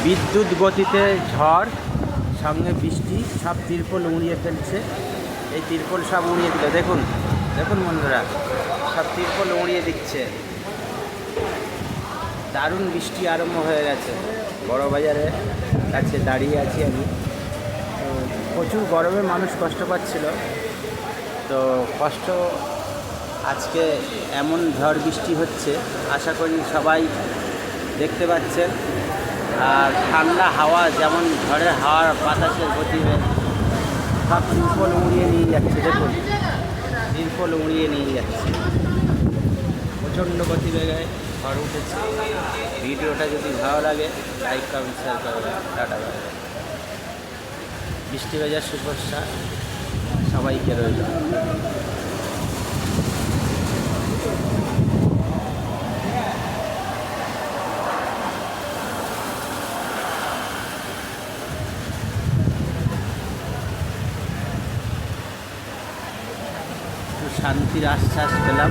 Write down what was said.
বিদ্যুৎ গতিতে ঝড় সঙ্গে বৃষ্টি সব তিরপল উড়িয়ে ফেলছে। এই তিরপল সব উড়িয়ে দিল, দেখুন দেখুন বন্ধুরা, সব তিরপল উড়িয়ে দিচ্ছে। দারুণ বৃষ্টি আরম্ভ হয়ে গেছে। বড় বাজারের কাছে দাঁড়িয়ে আছি আমি। তো প্রচুর গরমে মানুষ কষ্ট পাচ্ছিল। তো কষ্ট আজকে এমন ঝড় বৃষ্টি হচ্ছে, আশা করি সবাই দেখতে পাচ্ছেন। আর ঠান্ডা হাওয়া, যেমন ঝড়ের হাওয়ার বাতাসের গতিবেগ সব তিরপল উড়িয়ে নিয়ে যাচ্ছে। দেখুন তিরপল উড়িয়ে নিয়ে যাচ্ছে, প্রচণ্ড গতিবেগে ঝড় উঠেছে। ভিডিওটা যদি ভালো লাগে লাইক কমেন্ট শেয়ার করবেন। Tata bye. বৃষ্টি ভেজার সুপারস্টার সবাইকে রইল। একটু শান্তির আশ্বাস পেলাম।